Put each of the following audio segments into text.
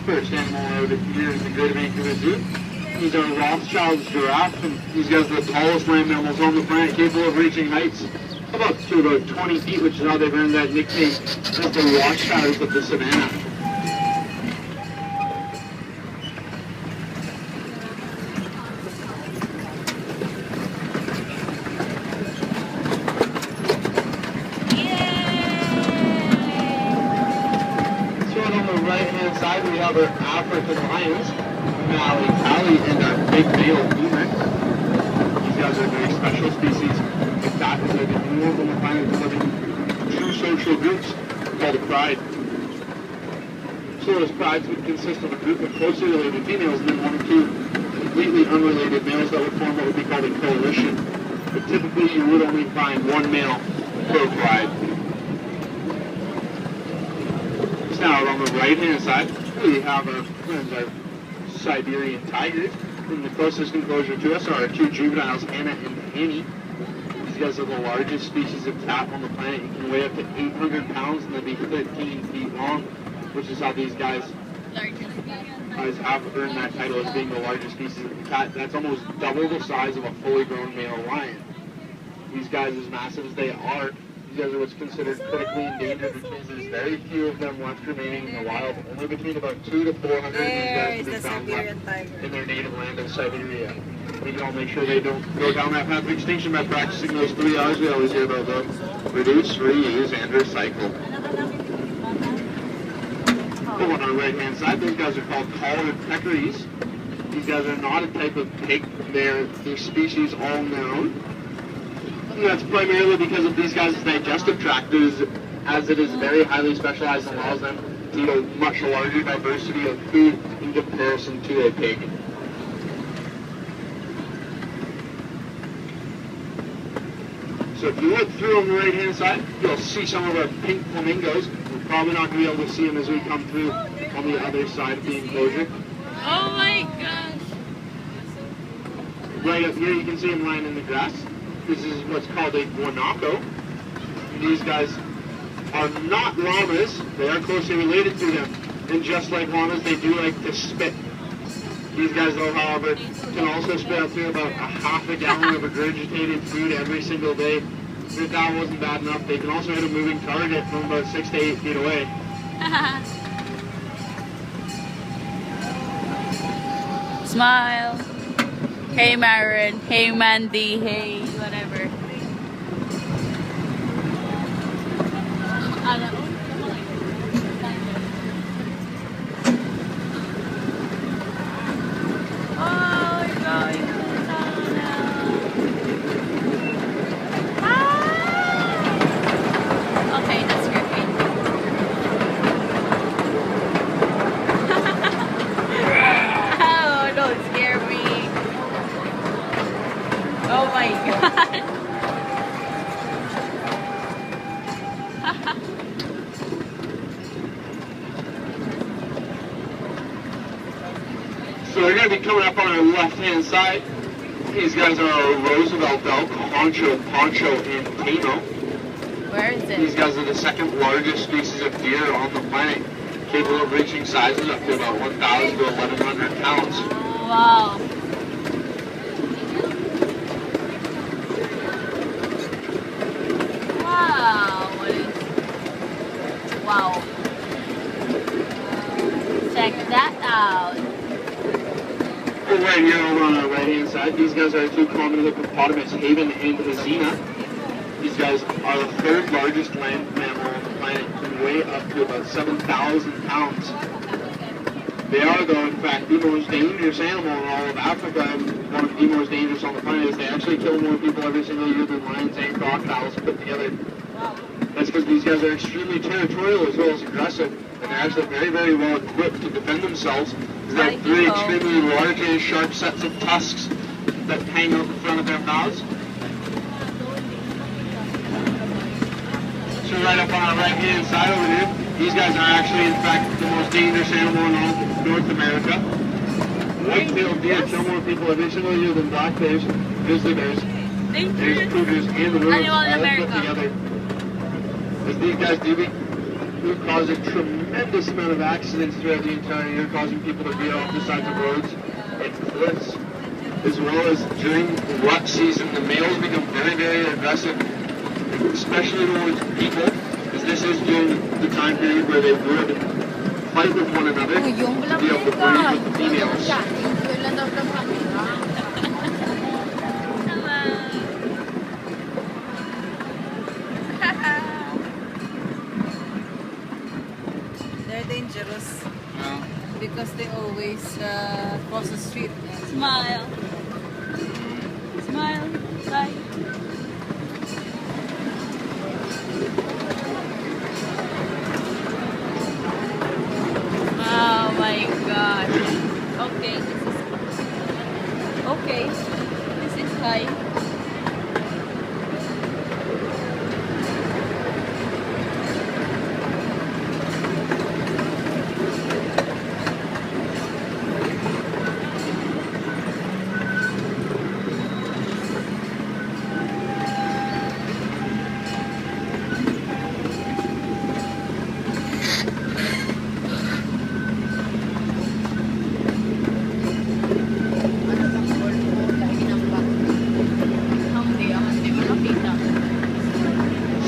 first animal out here in the Greater Vancouver Zoo. These are Rothschild's giraffe, and these guys are the tallest land mammals on the planet, capable of reaching heights about 20 feet, which is how they've earned that nickname as the Rothschilds of the savannah. Side we have our African lions, Mali, Tally, and our big male lemur. These guys are very special species. Like that is like the only ones on the planet that live in true social groups called a pride. So those prides would consist of a group of closely related females and then one or two completely unrelated males that would form what would be called a coalition. But typically you would only find one male per pride. Now on the right hand side, we have our friends, our Siberian tigers. And the closest enclosure to us are our two juveniles, Hannah and Annie. These guys are the largest species of cat on the planet. You can weigh up to 800 pounds and they'll be 13 feet long, which is how these guys have earned that title as being the largest species of cat. That's almost double the size of a fully grown male lion. These guys, as massive as they are, these guys are what's considered critically endangered, which means there's very few of them left remaining in the wild. Only between about 200 to 400 of these guys can be found left in their native land of Siberia. We can all make sure they don't go down that path of extinction by practicing those 3 R's we always hear about, though. Reduce, reuse, and recycle. On our right-hand side, those guys are called collared peccaries. These guys are not a type of pig. They're species all on their own. And that's primarily because of these guys' digestive tract, as it is very highly specialized and allows them to eat a much larger diversity of food in comparison to a pig. So if you look through on the right-hand side, you'll see some of our pink flamingos. We're probably not going to be able to see them as we come through on the other side of the enclosure. Oh my gosh! Right up here, you can see them lying in the grass. This is what's called a guanaco. These guys are not llamas. They are closely related to them. And just like llamas, they do like to spit. These guys, though, however, can also spit out through about a half a gallon of regurgitated food every single day. If that wasn't bad enough, they can also hit a moving target from about 6 to 8 feet away. Smile. Hey Marin, hey Mandy, hey whatever. Oh, we're going to the tunnel now. Okay, that's great. Oh, don't scare me. Oh my god. So we're going to be coming up on our left-hand side. These guys are our Roosevelt elk, Honcho, Poncho, and Tamo. Where is it? These guys are the second largest species of deer on the planet, capable of reaching sizes up to about 1,000 to 1,100 pounds. Wow. Wow. Check that out. Right here over on our right hand side, these guys are two common hippopotamus, Haven and Hazina. These guys are the third largest land mammal on the planet and weigh up to about 7,000 pounds. They are, though, in fact, the most dangerous animal in all of Africa, and one of the most dangerous on the planet. Is they actually kill more people every single year than lions and crocodiles put together. That's because these guys are extremely territorial as well as aggressive, and they're actually very, very well equipped to defend themselves. They have 3 extremely large and sharp sets of tusks that hang out the front of their mouths. So right up on our right-hand side over here, these guys are actually, in fact, the most dangerous animal in all of North America. White-tailed deer kill more people every single year than black bears, grizzly bears, cougars, and the wolves all put together. As these guys do cause a tremendous tremendous amount of accidents throughout the entire year, causing people to veer off the sides of roads and cliffs. As well as during rut season, the males become very, very aggressive, especially towards people, as this is during the time period where they would fight with one another to be able to breed with the females. They're dangerous because they always cross the street. Smile. Smile. Bye. Oh my god. Okay, this is okay. This is high.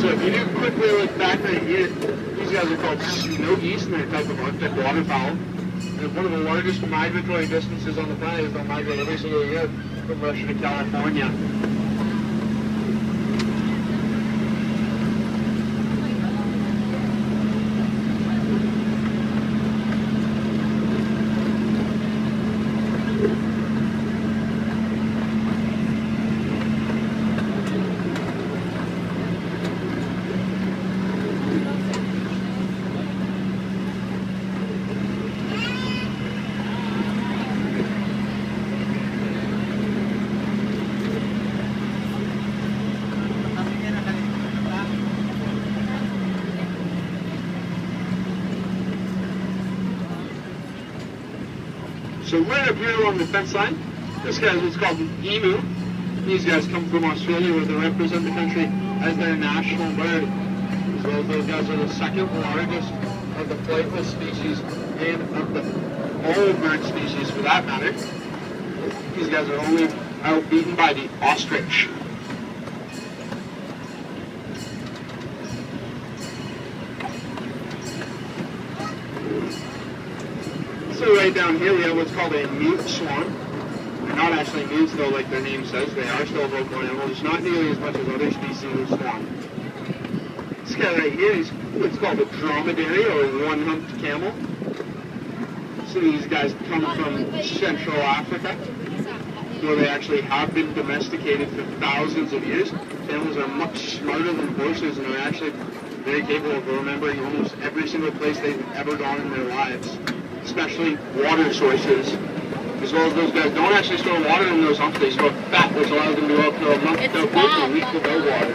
So if you do quickly look back right here, these guys are called snow geese, and they're a type of Arctic waterfowl. And one of the largest migratory distances on the planet is they'll migrate every single year from Russia to California. So right up here along the fence line, this guy is what's called an emu. These guys come from Australia where they represent the country as their national bird. As well as those guys are the second largest of the flightless species and of the all bird species for that matter. These guys are only outbeaten by the ostrich. So right down here we have what's called a mute swan. They're not actually mutes though, like their name says. They are still vocal animals, just not nearly as much as other species of swan. This guy right here is what's called a dromedary or a one-humped camel. So these guys come from Central Africa, where they actually have been domesticated for thousands of years. Camels are much smarter than horses and are actually very capable of remembering almost every single place they've ever gone in their lives, especially water sources. As well as those guys don't actually store water in those humps, they store fat, which allows them to go up to a month without food and a week without water.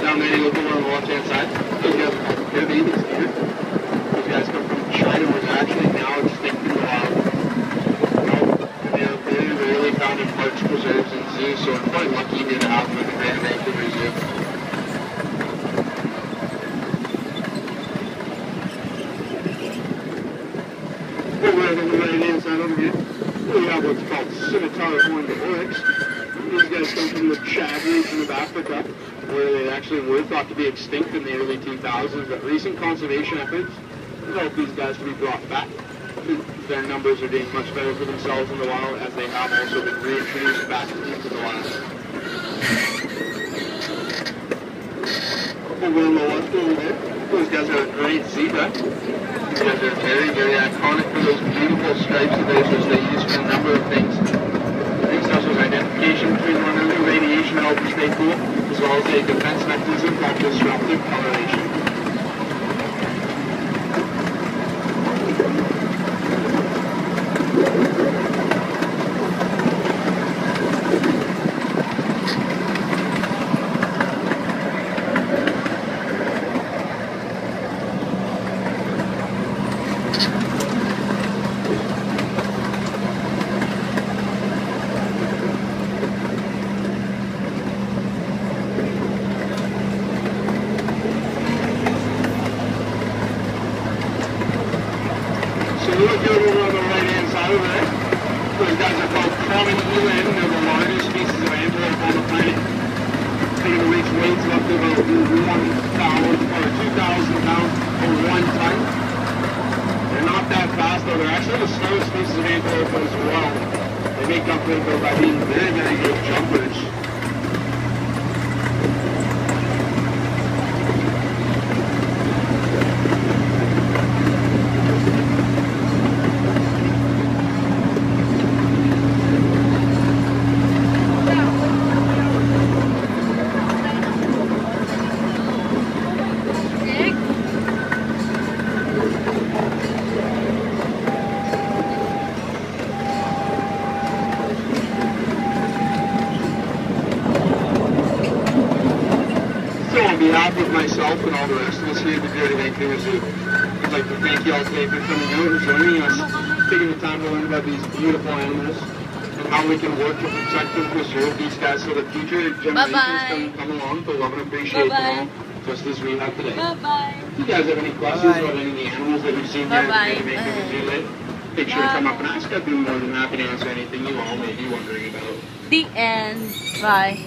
Down there you look over on the left-hand side, those guys are called bear babies here. Those guys come from China, where they're actually now extinct in the wild. They are very rarely found in parks, preserves, and zoos, so we're quite lucky here to have them at the Greater Vancouver Zoo. Over on the right-hand side over here, we have what's called scimitar horned oryx. These guys come from the Chad region of Africa, where they actually were thought to be extinct in the early 2000s, but recent conservation efforts have helped these guys to be brought back. Their numbers are doing much better for themselves in the wild, as they have also been reintroduced back into the wild. Over on the left over there, those guys are a great zebra. These guys are very, very iconic for those beautiful stripes of theirs, which they use for a number of things. Things such as identification between one another, radiation to help them stay cool, as well as a defense mechanism called disruptive coloration. So we look over on the right-hand side over there. Those guys are called common eland. They're the largest species of antelope on the planet. They can reach weights of up to about 1,000 or 2,000 pounds or 1 ton. They're not that fast though. They're actually the slowest species of antelope as well. They make up for it though by being very, very good jumpers. So on behalf of myself and all the rest of us here at the Greater Vancouver Zoo, I'd like to thank you all today for coming out and joining us, taking the time to learn about these beautiful animals and how we can work to protect and preserve these guys so that future generations can come along to love and appreciate them all, just as we have today. Bye-bye. If you guys have any questions about any of the animals that we've seen here at the Greater Vancouver Zoo today, make sure to come up and ask. I'd be more than happy to answer anything you all may be wondering about. The end. Bye.